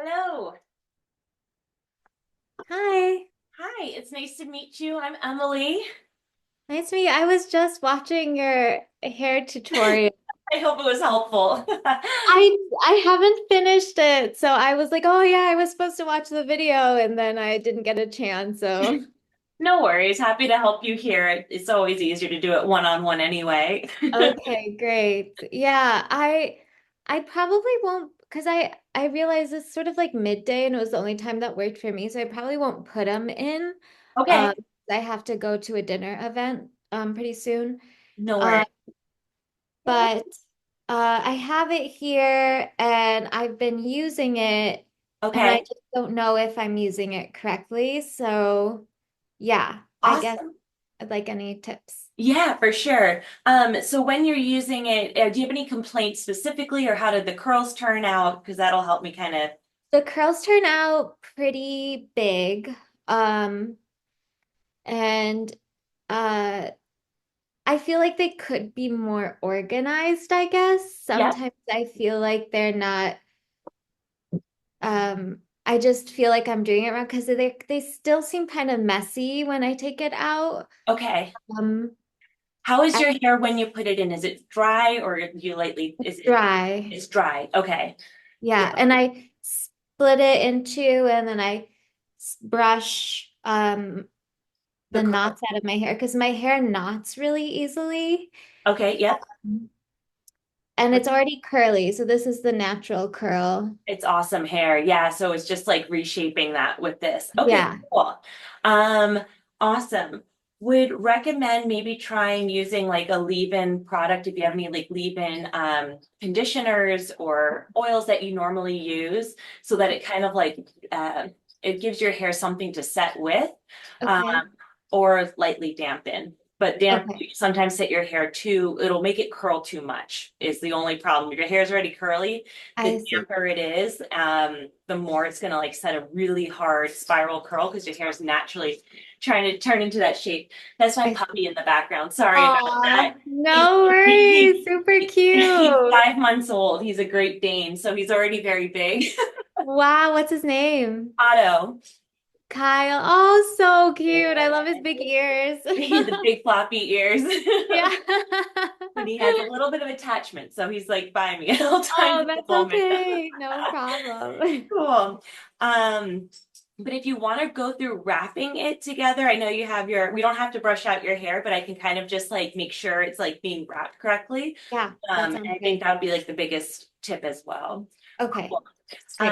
Hello. Hi, Hi, it's nice to meet you. I'm Emily. nice to meet you. I was just watching your hair tutorial. I hope it was helpful. I I haven't finished it, so I was like, oh yeah, I was supposed to watch the video, and then I didn't get a chance. So No worries. Happy to help you here. It's always easier to do it one-on-one anyway. okay, great. Yeah, I probably won't because I realized it's sort of like midday, and it was the only time that worked for me, so I probably won't put them in. Okay. Um, I have to go to a dinner event pretty soon. No Um, worries. but I have it here and I've been using it and I Okay. just don't know if I'm using it correctly. So, yeah, I guess Awesome. I'd like any tips. Yeah, for sure. So when you're using it, do you have any complaints specifically, or how did the curls turn out? Because that'll help me kind of. The curls turn out pretty big. Um, and uh, I feel like they could be more organized, I guess. Yep. Sometimes I feel like they're not I just feel like I'm doing it wrong because they still seem kind of messy when I take it out. Okay. Um, How is I, your hair when you put it in? Is it dry, or do you lightly, is it, dry. it's dry? Okay. Yeah. Yeah, and I split it in two and then I brush The the curl. knots out of my hair because my hair knots really easily. Okay. Yep. And it's already curly, so this is the natural curl. It's awesome hair. Yeah, so it's just like reshaping that with this. Okay, Yeah. cool. Um, awesome. Would recommend maybe trying using like a leave-in product if you have any like leave-in conditioners or oils that you normally use, so that it kind of like it gives your hair something to set with, um, Okay. or lightly dampen. But damp Okay. sometimes set your hair too, it'll make it curl too much is the only problem. If your hair is already curly, the I see. damper it is, the more it's gonna like set a really hard spiral curl because your hair is naturally trying to turn into that shape. That's my I puppy in the background. Sorry about that. Aw, He's no worries. Super he's cute. 5 months old. He's a Great Dane, so he's already very big. Wow, what's his name? Otto. Kyle. Oh, so cute. I love his big ears. He's the big floppy ears. Yeah. And he has a little bit of attachment, so he's like by me at all times Oh, at the that's moment. okay. No problem. Cool. Um, but if you want to go through wrapping it together, I know you have we don't have to brush out your hair, but I can kind of just like make sure it's like being wrapped correctly. Yeah, that And sounds I think great. that would be like the biggest tip as well. Okay, Cool. that's great.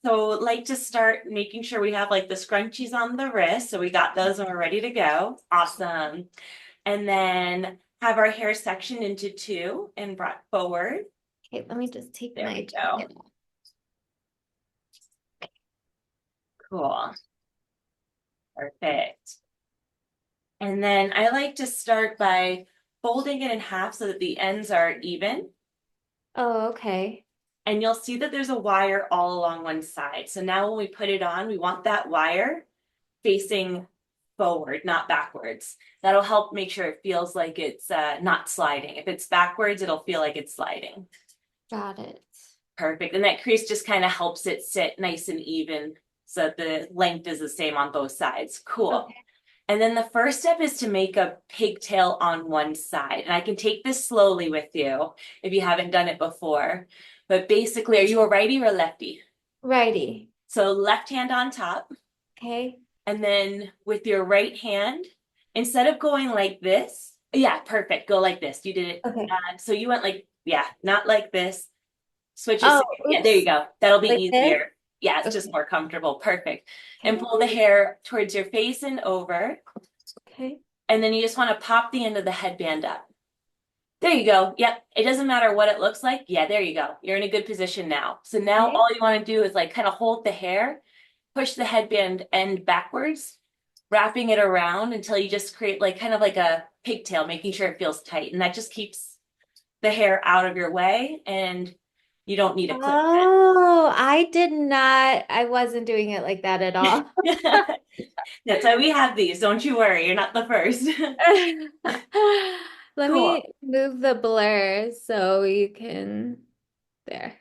So like to start making sure we have like the scrunchies on the wrist. So we got those and we're ready to go. Awesome. And then have our hair sectioned into two and brought forward. Okay, let me just take There my we go. jacket off. Cool. Perfect. And then I like to start by folding it in half so that the ends are even. Oh, okay. And you'll see that there's a wire all along one side. So now when we put it on, we want that wire facing forward, not backwards. That'll help make sure it feels like it's not sliding. If it's backwards, it'll feel like it's sliding. Got it. Perfect. And that crease just kind of helps it sit nice and even so that the length is the same on both sides. Cool. Okay. And then the first step is to make a pigtail on one side. And I can take this slowly with you if you haven't done it before. But basically, are you a righty or a lefty? Righty. So left hand on top, Okay. and then with your right hand, instead of going like this, yeah, perfect. Go like this. You did it. Okay. So you went like, yeah, not like this. Switch it. Oh, Yeah, there you oops. go. That'll be Like this? easier. Yeah, it's just Okay. more comfortable. Perfect. And Okay. pull the hair towards your face and over. Okay. And then you just want to pop the end of the headband up. There you go. Yep. It doesn't matter what it looks like. Yeah, there you go. You're in a good position now. So now Okay. all you want to do is like kind of hold the hair, push the headband end backwards, wrapping it around until you just create like kind of like a pigtail, making sure it feels tight. And that just keeps the hair out of your way and you don't need a clip Oh, I did not. I wasn't doing it like that at all. then. That's why we have these. Don't you worry. You're not the first. Let Cool. me move the blur so you can there.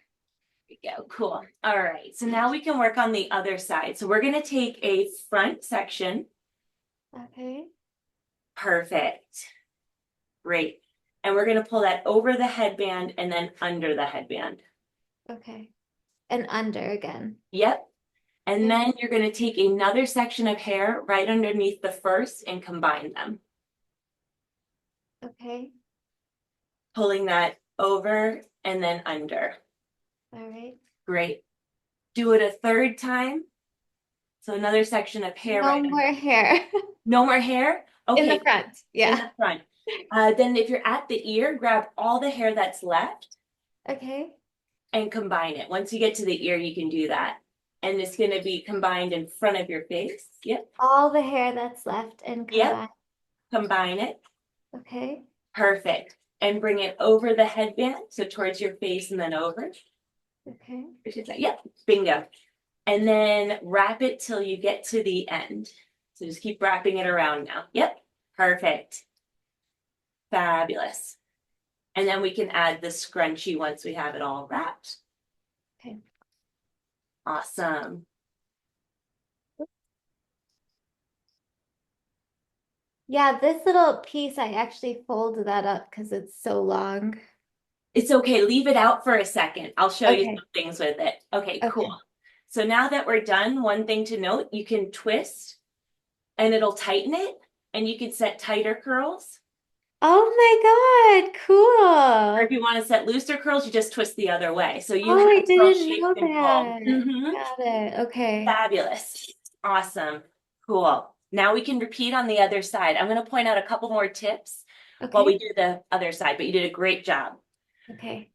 we go. Cool. All right. So now we can work on the other side. So we're going to take a front section. Okay. Perfect. Great. And we're going to pull that over the headband and then under the headband. Okay. And under again. Yep. And Okay. then you're going to take another section of hair right underneath the first and combine them. Okay. Pulling that over and then under. All right. Great. Do it a third time. So another section of hair No right more under. hair. No more hair? In the Okay, front. in Yeah. the front. Then if you're at the ear, grab all the hair that's left Okay. and combine it. Once you get to the ear, you can do that. And it's going to be combined in front of your face. Yep. All the hair that's left and Yep. combine. Combine it. Okay. Perfect. And bring it over the headband, so towards your face and then over. Okay. Yep, bingo. And then wrap it till you get to the end. So just keep wrapping it around now. Yep, perfect. Fabulous. And then we can add the scrunchie once we have it all wrapped. Okay. Awesome. Yeah, this little piece, I actually folded that up because it's so long. It's okay, leave it out for a second. I'll show you Okay. some things with it. Okay, Okay. cool. So now that we're done, one thing to note, you can twist and it'll tighten it and you can set tighter curls. Oh my God, Or if cool. you want to set looser curls, you just twist the other way. So you Oh, have I curl didn't shape know and pull. that. Got it. Okay. Fabulous. Awesome. Cool. Now we can repeat on the other side. I'm going to point out a couple more tips while we Okay. do the other side, but you did a great job. Okay.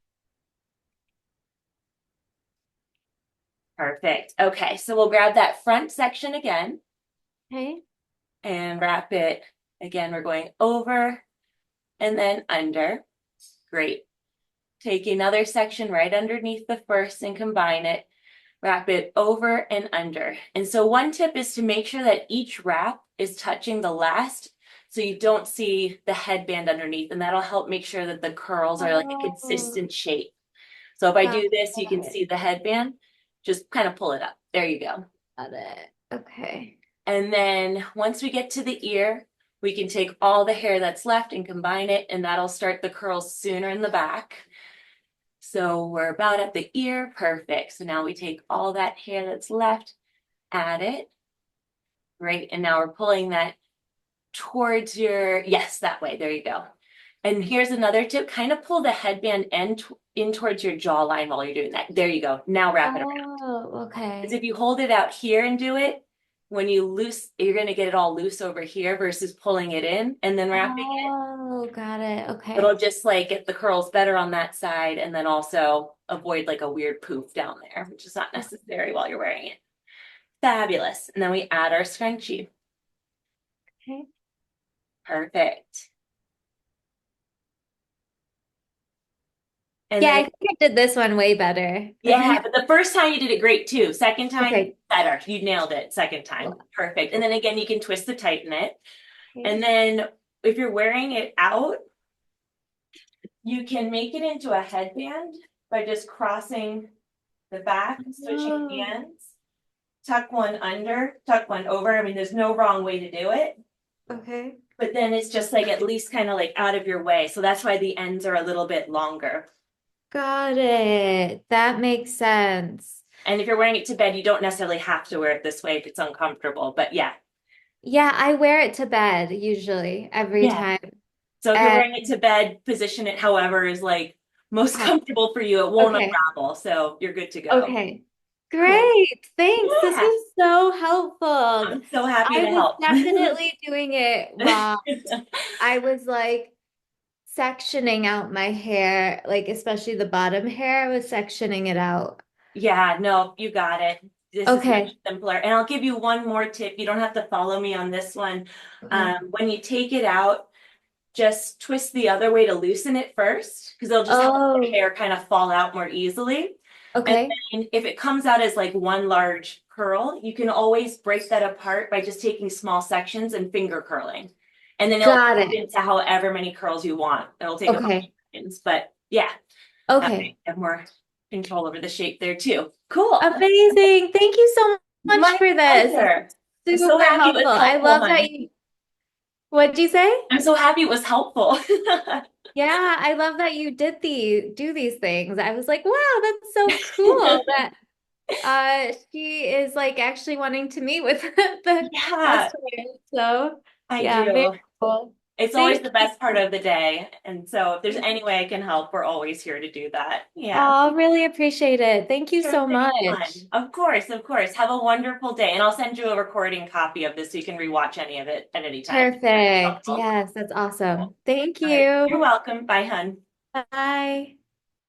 Perfect. Okay, so we'll grab that front section again Okay. and wrap it. Again, we're going over and then under. Great. Take another section right underneath the first and combine it. Wrap it over and under. And so one tip is to make sure that each wrap is touching the last so you don't see the headband underneath, and that'll help make sure that the curls are like a Oh, consistent shape. So if I got do this, you can it. see the headband. Just kind of pull it up. There you go. Got it. Okay. And then once we get to the ear, we can take all the hair that's left and combine it, and that'll start the curls sooner in the back. So we're about at the ear, perfect. So now we take all that hair that's left, add it. Great, and now we're pulling that towards your, yes, that way, there you go. And here's another tip, kind of pull the headband in towards your jawline while you're doing that. There you go, now wrap it around. Oh, Because okay. if you hold it out here and do it, when you loose, you're gonna get it all loose over here versus pulling it in and then wrapping it. Oh, got it. It'll Okay. just like get the curls better on that side and then also avoid like a weird poof down there, which is not necessary while you're wearing it. Fabulous. And then we add our scrunchie. Okay. Perfect. And Yeah, then, I think I did this one way better. yeah, but the first time you did it great too. Second time, Okay. better. You nailed it. Second time. Perfect. And then again, you can twist to tighten it. Okay. And then if you're wearing it out, you can make it into a headband by just crossing the back, switching Oh, hands, tuck one under, tuck one over. I mean, there's no wrong way to do it, okay. but then it's just like at least kind of like out of your way. So that's why the ends are a little bit longer. Got it. That makes sense. And if you're wearing it to bed, you don't necessarily have to wear it this way if it's uncomfortable, but yeah. Yeah, I wear it to bed usually every Yeah. time. So if you're And wearing it to bed, position it however is like most comfortable for you. It won't okay. unravel, so you're good to go. Okay. Cool. Great. Thanks. This Yeah. was so helpful. I'm so happy I to was help. definitely doing it wrong. I was like sectioning out my hair, like especially the bottom hair, I was sectioning it out. Yeah, no, you got it. This is much Okay. simpler. And I'll give you one more tip. You don't have to follow me on this one. Okay. When you take it out, just twist the other way to loosen it first, because it'll just help the Oh, hair kind of fall out more easily. And okay. then if it comes out as like one large curl, you can always break that apart by just taking small sections and finger curling. And then it'll Got fit it. into however many curls you want. It'll take a couple Okay. seconds, but yeah. Okay. Okay, and more. control over the shape there too. Cool. Amazing. Thank you so much My for this. pleasure. I'm so Super happy it was helpful. I helpful, love that hon. you, what'd you say? I'm so happy it was helpful. Yeah, I love that you did do these things. I was like, wow, that's so cool that she is like actually wanting to meet with the Yeah, customer. So I yeah, very do. cool. It's always the Thank best part you. of the day. And so if there's any way I can help, we're always here to do that. Yeah. Oh, really appreciate it. Thank you Sure so thing, much. hon. Of course, of course. Have a wonderful day. And I'll send you a recording copy of this so you can rewatch any of it at any time. That's Perfect. helpful. Yes, that's Cool. awesome. Thank All right. you. You're welcome. Bye, hun. Bye.